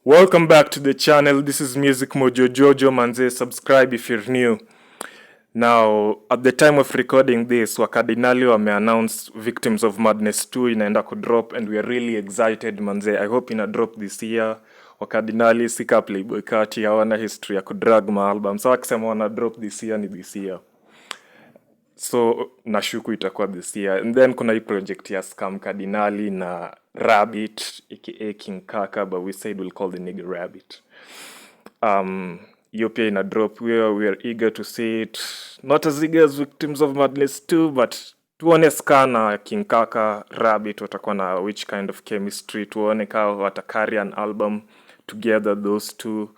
Welcome back to the channel. This is Music Mojo Jojo Manze. Subscribe if you're new. Now, at the time of recording this, Wakadinali wame-announce Victims of Madness 2 inaenda kudrop and we are really excited manze. I hope ina drop this year. Wakadinali sika Playboy Kati hawana history ya kudrag ma-album. So wakisema wana drop this year ni this year. So nashuku itakuwa this year. And then kuna hii project ya Scam Cardinali na Rabbit aka King Kaka, but we said we'll call the nigga Rabbit. Hiyo pia ina drop. We are eager to see it. Not as eager as Victims of Madness 2, but tuone Skana King Kaka Rabbit watakuwa na which kind of chemistry. Tuone kama watacarry an album together, those two.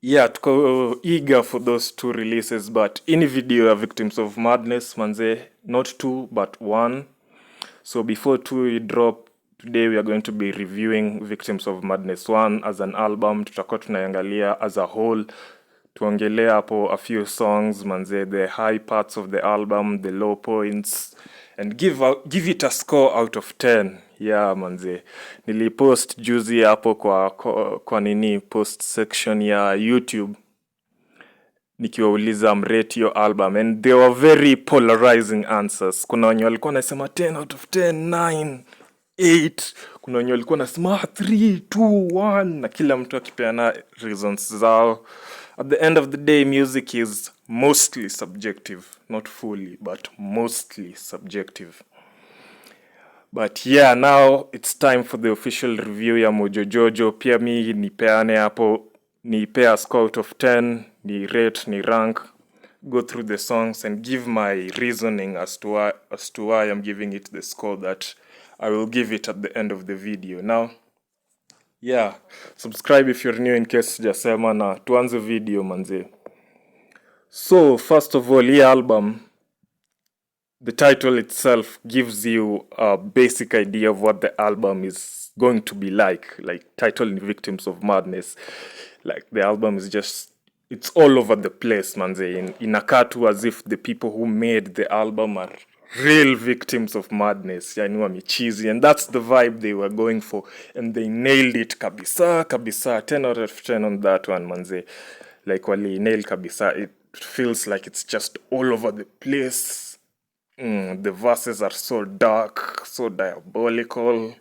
Yeah, tuko eager for those two releases, but in video ya Victims of Madness manze, not two but one. So before two drop, today we are going to be reviewing Victims of Madness 1 as an album. Tutakuwa tunaiangalia as a whole. Tuongelea hapo a few songs manze, the high parts of the album, the low points, and give it a score out of 10. Yeah manze, nilipost juzi hapo kwa nini post section ya YouTube nikiwauliza mrate your album, and they were very polarizing answers. Kuna wenye walikuwa nasema 10 out of 10, 9, 8. Kuna wenye walikuwa nasema 3, 2, 1, na kila mtu akipeana reasons zao. At the end of the day, music is mostly subjective. Not fully, but mostly subjective. But yeah, now it's time for the official review ya Mojo Jojo. Pia mi nipeane hapo, nipea score out of 10, ni rate, ni rank, go through the songs and give my reasoning as to why I'm giving it the score that I will give it at the end of the video. Now, yeah, subscribe if you're new in case sijasema, na tuanze video manze. So, first of all, hii album, the title itself gives you a basic idea of what the album is going to be like title in Victims of Madness. Like the album is just, it's all over the place manze. Inakaa tu as if the people who made the album are real victims of madness, yani wamechizi, and that's the vibe they were going for, and they nailed it kabisa. 10 out of 10 on that one manze. Like wali nail kabisa. It feels like it's just all over the place. The verses are so dark, so diabolical.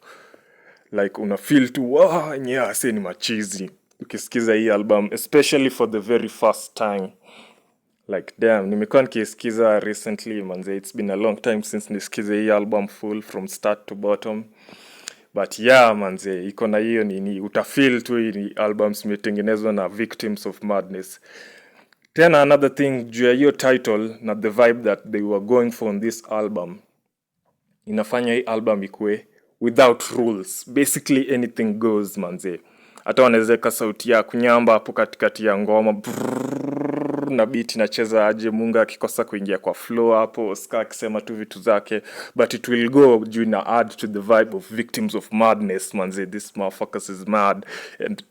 Like una feel tu yeah, say ni machizi ukisikiza hii album, especially for the very first time. Like damn, nimekuwa nikisikiza recently manze. It's been a long time since nisikize hii album full from start to bottom. But yeah manze, iko na hiyo nini, utafeel tu hii albums imetengenezwa na Victims of Madness. Then another thing, juu ya hiyo title na the vibe that they were going for on this album, inafanya hii album ikue without rules. Basically anything goes manze. Hata wanawezeka sauti ya kunyamba hapo katikati ya ngoma na beat inacheza aje, Munga akikosa kuingia kwa flow hapo, Ska akisema tu vitu zake, but it will go juu na add to the vibe of Victims of Madness manze. This motherfuckers is mad, and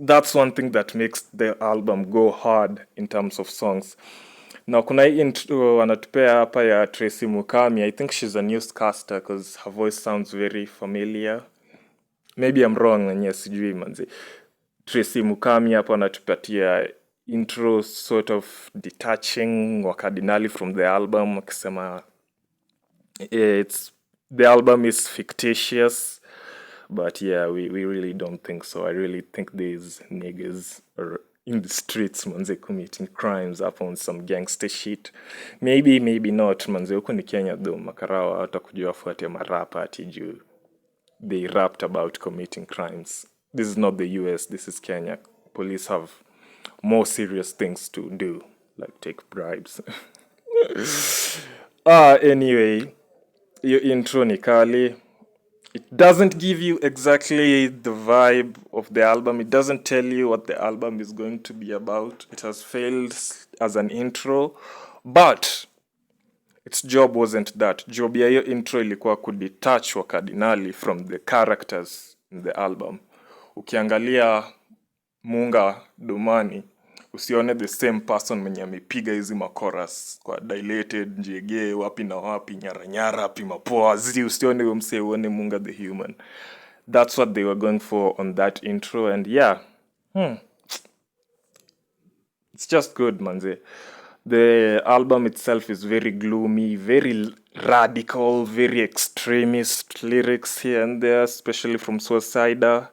that's one thing that makes the album go hard in terms of songs. Now kuna hii intro wanatupea hapa ya Tracy Mukami. I think she's a newscaster because her voice sounds very familiar. Maybe I'm wrong, and yes, sijui manze. Tracy Mukami hapa anatupatia intro sort of detaching Wakadinali from the album, akisema the album is fictitious, but yeah, we really don't think so. I really think these niggas are in the streets manze, committing crimes up on some gangster shit. Maybe not manze. Huko ni Kenya though, makarawa hata kujua fuate marapa ati juu they rapped about committing crimes. This is not the US, this is Kenya. Police have more serious things to do, like take bribes. Anyway, your intro ni kali. It doesn't give you exactly the vibe of the album. It doesn't tell you what the album is going to be about. It has failed as an intro, but its job wasn't that. Job ya hiyo intro ilikuwa kudetach Wakadinali from the characters in the album. Ukiangalia Munga Domani, usione the same person mwenye amepiga hizi makoras kwa dilated, njege, wapi na wapi, nyara nyara, pimapoa, usione huyo msee, uone Munga the human. that's what they were going for on that intro. And yeah, it's just good, manze. The album itself is very gloomy, very radical, very extremist lyrics here and there, especially from Suicida.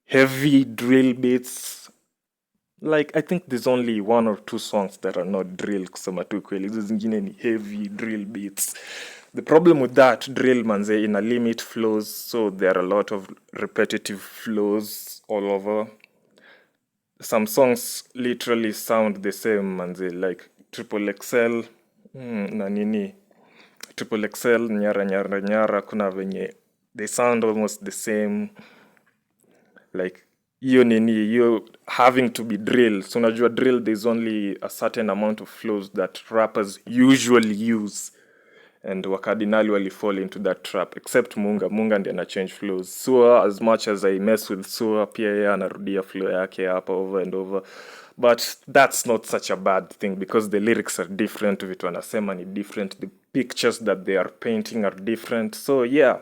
Heavy drill beats. Like, I think there's only 1 or 2 songs that are not drill, kusema tu kweli. Hizo zingine ni heavy drill beats. The problem with that drill, manze, in a limit flows, so there are a lot of repetitive flows all over. Some songs literally sound the same, manze, like Triple XL, na nini, Triple XL, nyara nyara nyara, kuna venye, they sound almost the same. Like, you having to be drill. So unajua drill, there's only a certain amount of flows that rappers usually use. And wakadinali wali fall into that trap. Except Munga ndiye ana change flows. Sua, as much as I mess with Sua, pia yeye anarudia flow yake hapa over and over. But that's not such a bad thing because the lyrics are different. Vitu anasema ni different. The pictures that they are painting are different. So yeah,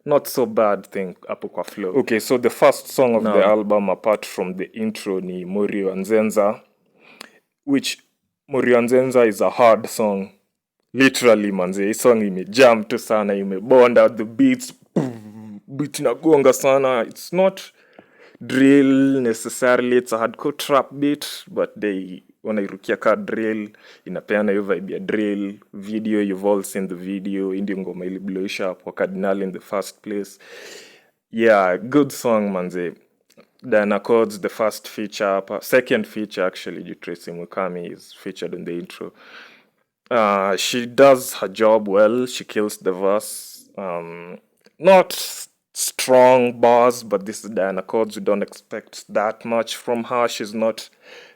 not so bad thing hapo kwa flow. Okay, so the first song of the album apart from the intro ni Morio Nzenza, which Morio Nzenza is a hard song. Literally, manze, hii song imejam tu sana, imebonda, the beats, beat inagonga sana. It's not drill necessarily, it's a hardcore trap beat, but they wanairukia ka drill, inapeana hiyo vibe ya drill. Video, you've all seen the video, ndio ngoma iliblowisha hapo Cardinal in the first place. Yeah, good song, manze. Diana Codes, the first feature, second feature actually, Tracy Mukami is featured in the intro. She does her job well. She kills the verse. Not strong bars, but this is Diana Codes. We don't expect that much from her. She's not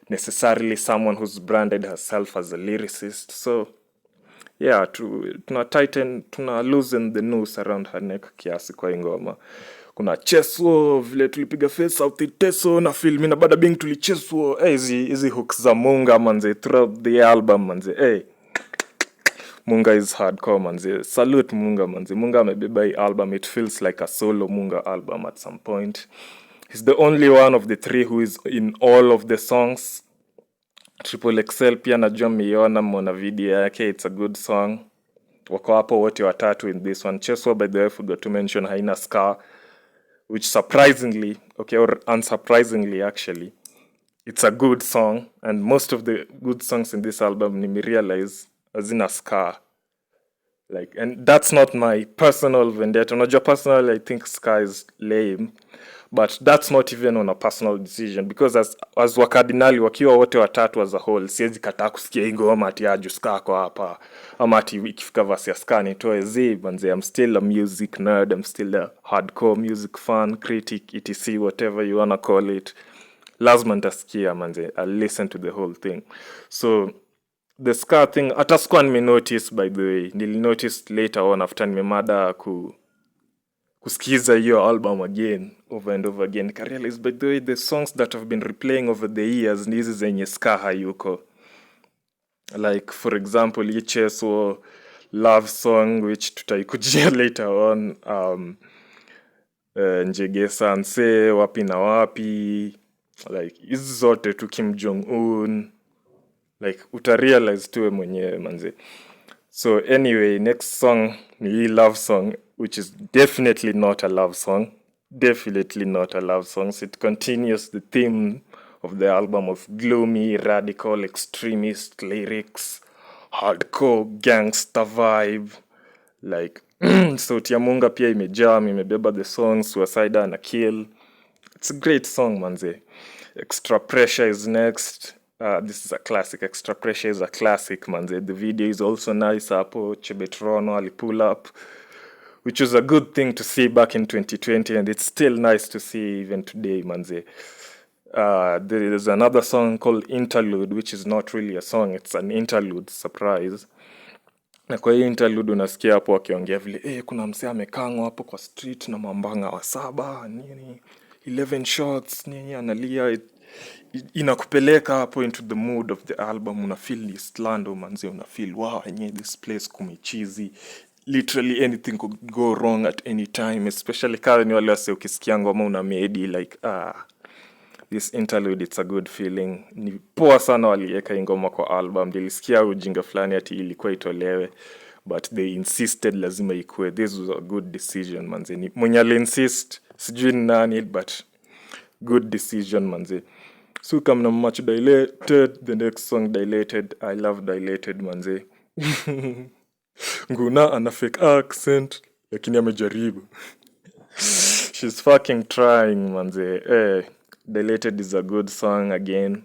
necessarily someone who's branded herself as a lyricist. So, yeah, tuna loosen the noose around her neck kiasi kwa ingoma. Kuna cheso, vile tulipiga face out teso na film na bada bing tulicheso. Hizi hooks za Munga, manze, throughout the album, manze. Munga is hardcore, manze. Salute Munga, manze. Munga amebeba hii album. It feels like a solo Munga album at some point. He's the only one of the 3 who is in all of the songs. Triple XL pia najua mmeiona, mmeona video yake. It's a good song. Wako hapo wote watatu in this one. Cheswa, by the way, forgot to mention, haina Scar, which surprisingly, okay, or unsurprisingly actually, it's a good song. And most of the good songs in this album, nime realize, as in a Scar. Like, and that's not my personal vendetta. Unajua personally, I think Scar is lame. But that's not even on a personal decision. Because as wakardinali, wakiwa wote watatu as a whole, siwezi kataa kusikia hii ngoma ati aju Scar kwa hapa. Ama ati ikifika verse ya Scar nitoe manze. I'm still a music nerd. I'm still a hardcore music fan, critic, etc. Whatever you wanna call it. Lazima nitasikia, manze. I'll listen to the whole thing. So the Scar thing, hata sikuwa nimenotice, by the way. Nilinotice later on after nimemada kusikiza hiyo album again, over and over again. I realized, by the way, the songs that have been replaying over the years ni hizi zenye Scar hayuko. Like, for example, Icheso love song, which tutaikujia later on. Njege Sanse, wapi na wapi. Like, hizi zote tu Kim Jong-un. Like, utarealize tuwe mwenyewe, manze. So anyway, next song ni love song, which is definitely not a love song. Definitely not a love song. So it continues the theme of the album of gloomy, radical, extremist lyrics, hardcore gangster vibe. Like, sauti ya Munga pia imebeba the song, Suicida na Kill. It's a great song, manze. Extra Pressure is next. This is a classic. Extra Pressure is a classic, manze. The video is also nice. Hapo Chebetrono ali pull up, which was a good thing to see back in 2020, and it's still nice to see even today, manze. There is another song called Interlude, which is not really a song. It's an interlude, surprise. Na kwa hii interlude unasikia hapo wakiongea vile, kuna msee amekangwa hapo kwa street na mambanga wa 7, nini, 11 shots, nini, analia. Inakupeleka hapo into the mood of the album. Una feel East Lando, manze. Una feel, wow, this place kumechizi. literally anything could go wrong at any time, especially kama ni wale wase ukisikia ngoma una medi like this interlude, it's a good feeling. Ni poa sana waliweka hii ngoma kwa album. Nilisikia ujinga fulani ati ilikuwa itolewe, but they insisted lazima ikue. This was a good decision manze. Ni mwenye aliinsist sijui ni nani, but good decision manze. So kama na much dilated, the next song dilated. I love dilated manze. Nguna ana fake accent lakini amejaribu. She's fucking trying manze. Dilated is a good song again.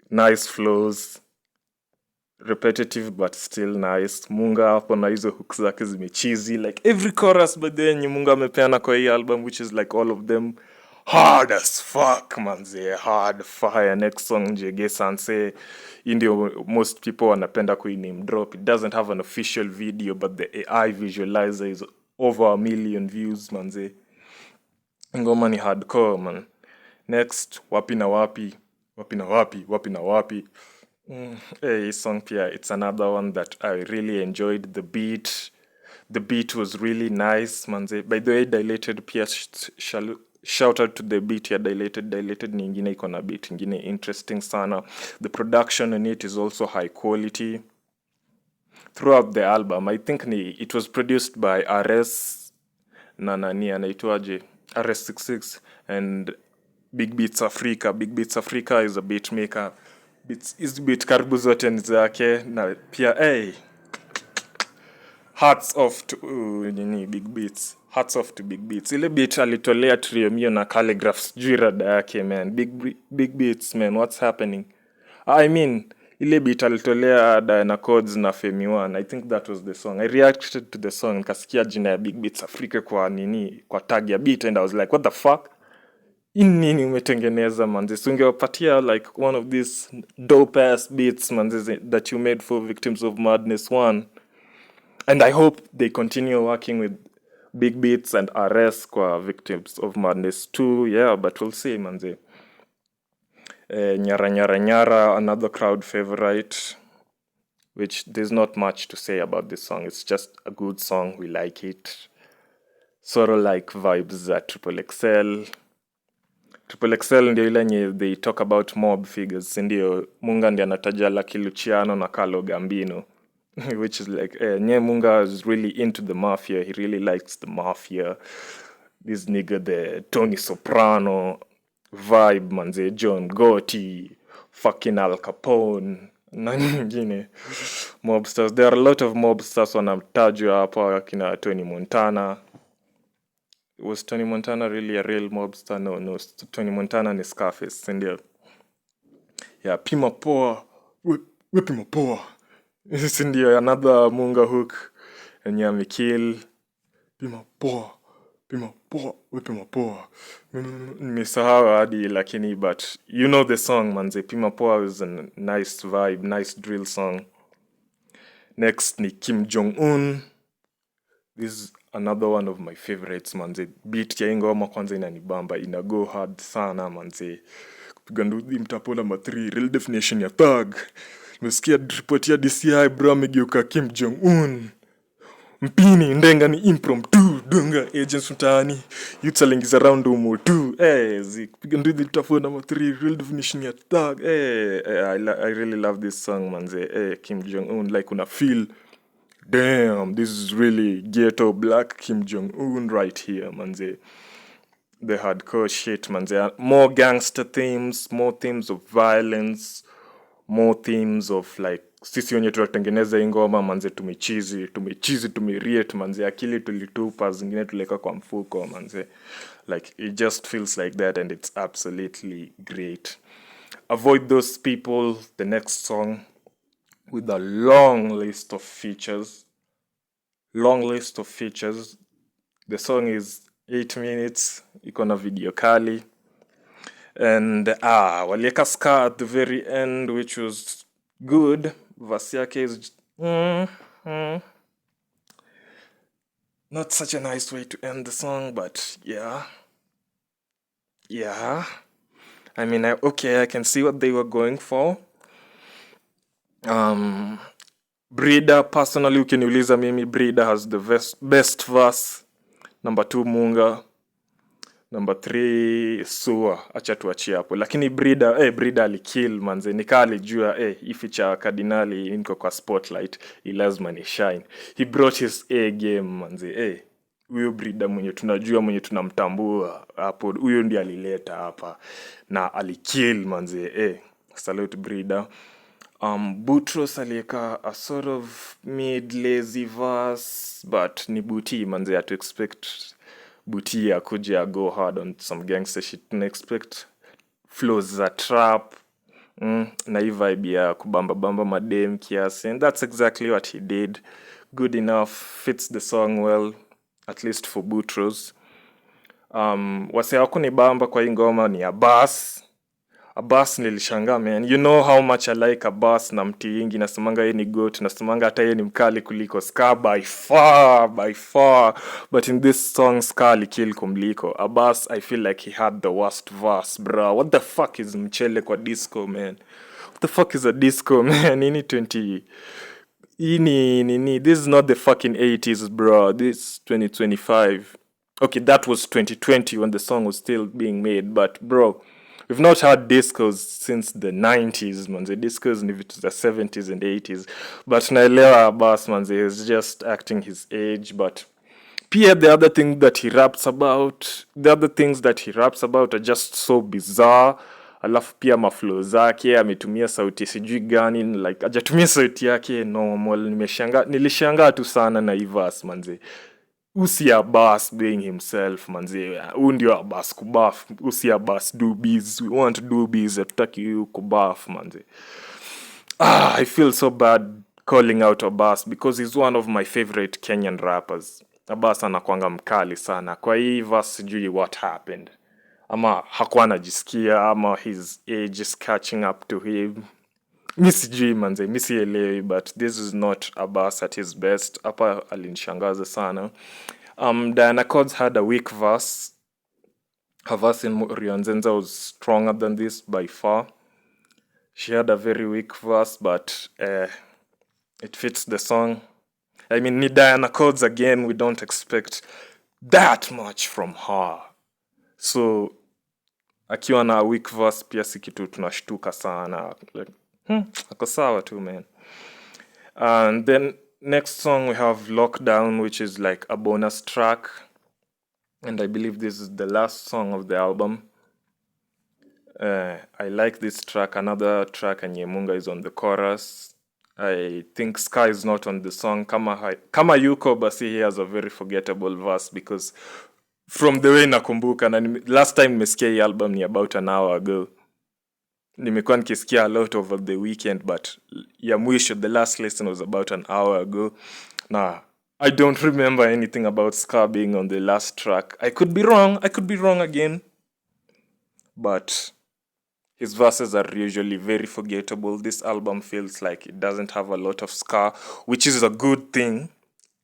Nice flows. Repetitive but still nice. Munga hapo na hizo hooks zake zimecheesy. Like every chorus by then Munga amepeana kwa hii album, which is like all of them hard as fuck manze. Hard fire. Next song Jege Sanse. Indio most people wanapenda kuiname drop. It doesn't have an official video, but the AI visualizer is over 1 million views manze. Ngoma ni hardcore man. Next, wapi na wapi, wapi na wapi, wapi na wapi. Hey, song pia, it's another one that I really enjoyed. The beat was really nice, manze. By the way, Dilated pia, shout out to the beat ya Dilated. Dilated ni ingine iko na beat ingine interesting sana. The production on it is also high quality. Throughout the album, I think it was produced by RS na nani anaitwaje, RS66 and Big Beats Africa. Big Beats Africa is a beat maker. Hizi beat karibu zote ni zake. Na pia hats off to Big Beats. Hats off to Big Beats. Ile beat alitolea Triomio na Calligraph sijui rada yake man. Big Beats man, what's happening? I mean, ile beat alitolea Diana Codes na Femi One. I think that was the song. I reacted to the song. Nikasikia jina ya Big Beats Africa kwa tag ya beat and I was like, what the fuck? Nini umetengeneza manze? So ungewapatia like one of these dope ass beats manze that you made for Victims of Madness 1. And I hope they continue working with Big Beats and RS kwa Victims of Madness 2. Yeah, but we'll see manze. Nyara Nyara Nyara, another crowd favorite, which there's not much to say about this song. It's just a good song. We like it. Sort of like vibes at Triple XL. Triple XL ndio ile nye they talk about mob figures. Ndio Munga ndio anataja Lucky Luciano na Carlo Gambino. Which is like, nye Munga is really into the mafia. He really likes the mafia. This nigga, the Tony Soprano vibe, manze, John Gotti, fucking Al Capone, na nyingine mobsters. There are a lot of mobsters wanatajwa hapa, kina Tony Montana. Was Tony Montana really a real mobster? No. Tony Montana ni Scarface, ndio. Yeah, Pima Poa. We Pima Poa. Ndio, another Munga hook. And yeah, Mikil. Pima Poa. We Pima Poa. Nimesahau hadi lakini, but you know the song, manze. Pima Poa is a nice vibe, nice drill song. Next ni Kim Jong-un. This is another one of my favorites, manze. Beat ya ngoma kwanza inanibamba, ina go hard sana manze. Kupiga ndudhi mtapona ma 3, real definition ya thug. Nimesikia report ya DCI bro amegeuka Kim Jong-un. Mpini ndenga ni impromptu dunga agents mtaani youths alingiza around umo tu kupiga ndudhi mtapona ma 3, real definition ya thug. I really love this song manze. Kim Jong-un, like una feel damn, this is really ghetto black Kim Jong-un right here, manze. The hardcore shit, manze. More gangster themes, more themes of violence, more themes of like, sisi wenye tunatengeneza ingoma manze, tumechizi, tumeriate manze, akili tulitupa, zingine tuleka kwa mfuko manze. Like, it just feels like that and it's absolutely great. Avoid those people, the next song, with a long list of features. The song is 8 minutes. Iko na video kali. And walieka ska at the very end, which was good. Verse yake is not such a nice way to end the song, but yeah. I mean, I can see what they were going for. Breeder, personally ukiniuliza mimi, Breeder has the best verse. Number 2 Munga, number 3 Sua. Acha tuachie hapo, lakini Breeder alikill manze, nikaa alijua hii feature Kardinali inko kwa spotlight, he lazima ni shine. He brought his A game manze. Huyo Breeder mwenye tunajua, mwenye tunamtambua hapo, huyo ndiye alileta hapa na alikill manze. Salute Breeder. Boutros alieka a sort of mid lazy verse, but ni Booty manze, to expect Booty akuja go hard on some gangster shit. Tuna expect flows za trap, na hii vibe ya kubamba bamba madem kiasi, and that's exactly what he did. Good enough, fits the song well, at least for Boutros. Wase wakuni bamba kwa hii ngoma ni Abbas. Abbas nilishangaa man. You know how much I like Abbas na mti ingi. Nasemanga yeye ni goat. Nasemanga hata yeye ni mkali kuliko Ska by far. But in this song Ska alikill kumliko. Abbas, I feel like he had the worst verse, bro. What the fuck is mchele kwa disco, man? What the fuck is a disco, man? Ini 20... This is not the fucking 80s, bro. This is 2025. Okay, that was 2020 when the song was still being made. But, bro... We've not had discos since the 90s, manze. Discos ni vitu za 70s and 80s. But naelewa Abbas, manze, is just acting his age. But pia the other things that he raps about are just so bizarre. Alafu pia maflow zake, ametumia sauti sijui gani, like hajatumia sauti yake normal. Nilishangaa tu sana na Ivas, manze. Usi Abbas being himself, manze. Ndio Abbas kubaf. Usi Abbas doobies. We want doobies. Hatutaki you kubaf, manze. I feel so bad calling out Abbas because he's one of my favorite Kenyan rappers. Abbas anakuanga mkali sana. Kwa hii verse sijui what happened. Ama hakuwa anajisikia, ama his age is catching up to him. Mi sijui manze, mi sielewi, but this is not Abbas at his best. Hapa alinishangaza sana. Diana Cods had a weak verse. Her verse in Rionzenza was stronger than this by far. She had a very weak verse, but it fits the song. I mean, ni Diana Cods again, we don't expect that much from her. So, akiwa na weak verse, pia si kitu tunashtuka sana. Like, ako sawa too, man. And then next song we have Lockdown, which is like a bonus track. And I believe this is the last song of the album. I like this track. Another track, and Munga is on the chorus. I think Sky is not on the song. Kama Yuko, basi he has a very forgettable verse because from the way nakumbuka, na last time nimesikia hii album ni about an hour ago. Nimekuwa nikisikia a lot over the weekend, but ya mwisho, the last listen was about an hour ago. Nah, I don't remember anything about Ska being on the last track. I could be wrong again. But his verses are usually very forgettable. This album feels like it doesn't have a lot of Ska, which is a good thing.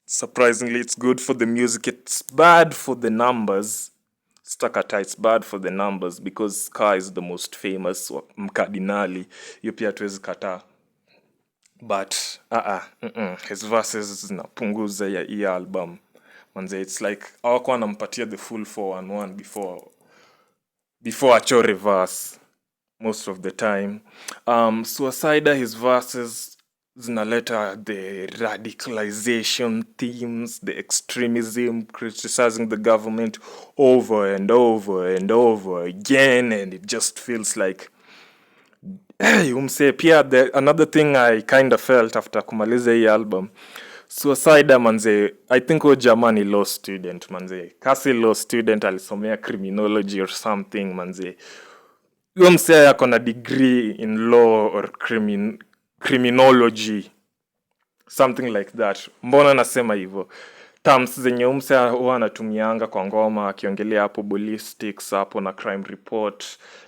Surprisingly, it's good for the music. It's bad for the numbers. Stakata, it's bad for the numbers because Ska is the most famous mkardinali. Hiyo pia hatuwezi kataa. But his verses zinapunguza ya hii album. Manze, it's like hawakuwa wanampatia the full 411 before achore verse most of the time. Suicida, his verses zinaleta the radicalization themes, the extremism, criticizing the government over and over again, and it just feels like pia another thing I kind of felt after kumaliza hii album, Suicida manze, I think jamani law student manze. Kasi law student alisomea criminology or something manze. Umse yako na degree in law or criminology, something like that. Mbona nasema hivyo? Terms zenye umse huwa anatumianga kwa ngoma akiongelea hapo ballistics hapo na crime report.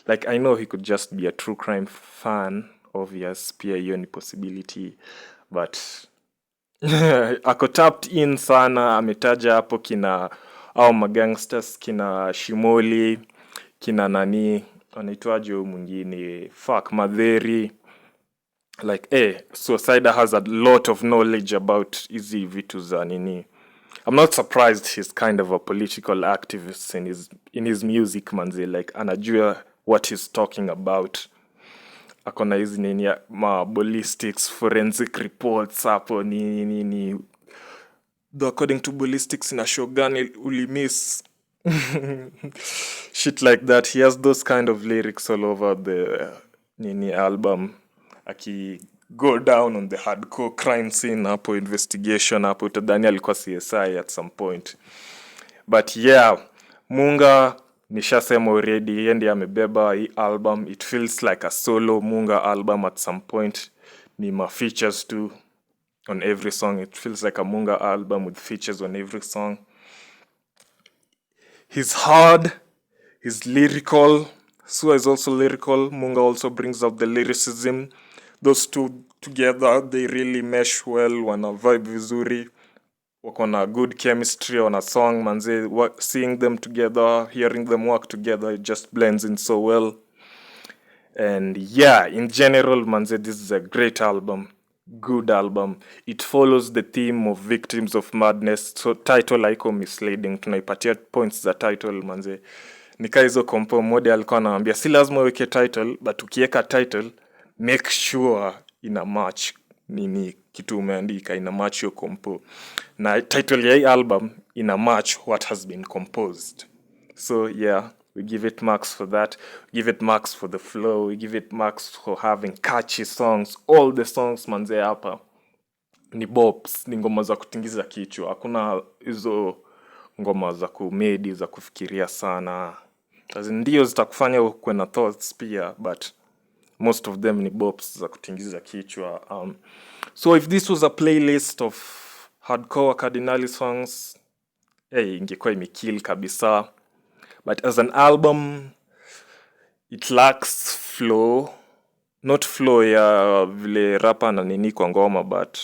Like I know he could just be a true crime fan, obvious, pia hiyo ni possibility, but ako tapped in sana. Ametaja hapo kina au magangsters, kina Shimoli, kina nani anaitwaje mwingine, Madheri. Like, Suicida has a lot of knowledge about hizi vitu za nini. I'm not surprised he's kind of a political activist in his music manzi, like anajua what he's talking about. Akona hizi nini ma ballistics, forensic reports hapo nini. Though according to ballistics in a shogani ulimiss shit like that. He has those kind of lyrics all over the nini album. Aki go down on the hardcore crime scene hapo, investigation hapo, utadhani alikuwa CSI at some point. But yeah, Munga nishasema already, yeye ndiye amebeba hii album. It feels like a solo Munga album at some point. Ni ma features too on every song. It feels like a Munga album with features on every song. He's hard, he's lyrical. Sua is also lyrical. Munga also brings out the lyricism. Those two together, they really mesh well. Wana vibe vizuri. Wako na good chemistry on a song, manze. Seeing them together, hearing them work together, it just blends in so well. And yeah, in general, manze, this is a great album. Good album. It follows the theme of victims of madness. So title haiko misleading. Tunaipatia points za title, manze. Nika hizo kompo moja alikuwa anaambia si lazima uweke title, but ukiweka title make sure ina match nini kitu umeandika, ina match your kompo. Na title ya hii album ina match what has been composed. So yeah, we give it marks for that. We give it marks for the flow. We give it marks for having catchy songs. All the songs manze hapa ni bops, ni ngoma za kutingiza kichwa. Hakuna hizo ngoma za kumedi, za kufikiria sana. Ndio zitakufanya ukwe na thoughts pia, but most of them ni bops za kutingiza kichwa. So if this was a playlist of hardcore Cardinali songs, ingekuwa imekill kabisa. But as an album, it lacks flow. Not flow ya vile rapa na nini kwa ngoma, but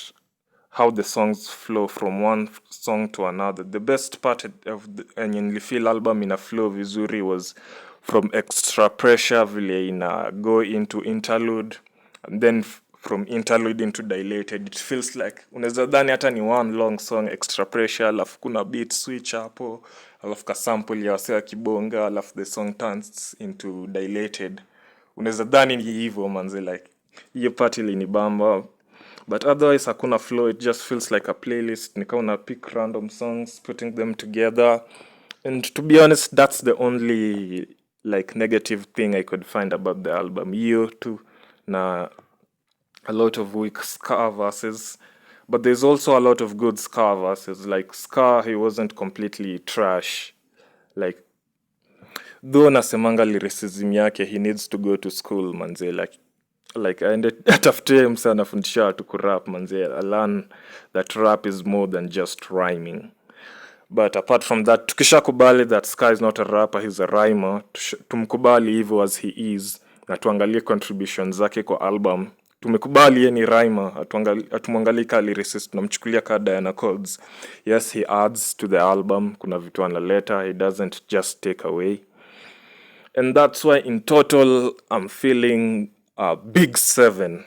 how the songs flow from one song to another. The best part of the Nilifeel album in a flow vizuri was from Extra Pressure vile ina go into interlude, and then from interlude into dilated. It feels like unaweza dhani hata ni one long song Extra Pressure, alafu kuna beat switch hapo, alafu ka sample ya wasea kibonga, alafu the song turns into dilated. Unaweza dhani ni hivyo manze, like hiyo part ilinibamba. But otherwise hakuna flow. It just feels like a playlist. Nika una pick random songs, putting them together. And to be honest, that's the only like negative thing I could find about the album. Hiyo too, na a lot of weak ska verses. But there's also a lot of good ska verses. Like Ska, he wasn't completely trash. Like, though nasemanga lyricism yake, he needs to go to school manze. Like atafute msa anafundisha watu kurap manze. I learn that rap is more than just rhyming. But apart from that, tukisha kubali that Ska is not a rapper, he's a rhymer. Tumkubali hivyo as he is. Na tuangalie contributions zake kwa album. Tumekubali yeye ni rhymer. Atumwangalii ka lyricist. Tunamchukulia ka Diana Codes. Yes, he adds to the album. Kuna vitu analeta. He doesn't just take away. And that's why in total, I'm feeling a big 7.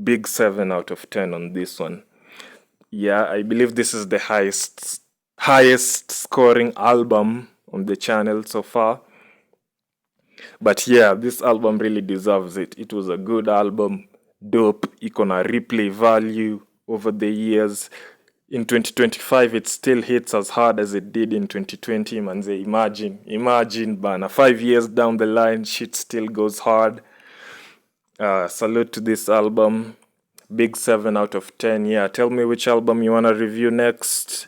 Big 7 out of 10 on this one. Yeah, I believe this is the highest scoring album on the channel so far. But yeah, this album really deserves it. It was a good album. Dope. Iko na replay value over the years. In 2025, it still hits as hard as it did in 2020. Manze, imagine, bana. 5 years down the line, shit still goes hard. Salute to this album. Big 7 out of 10. Yeah, tell me which album you want to review next.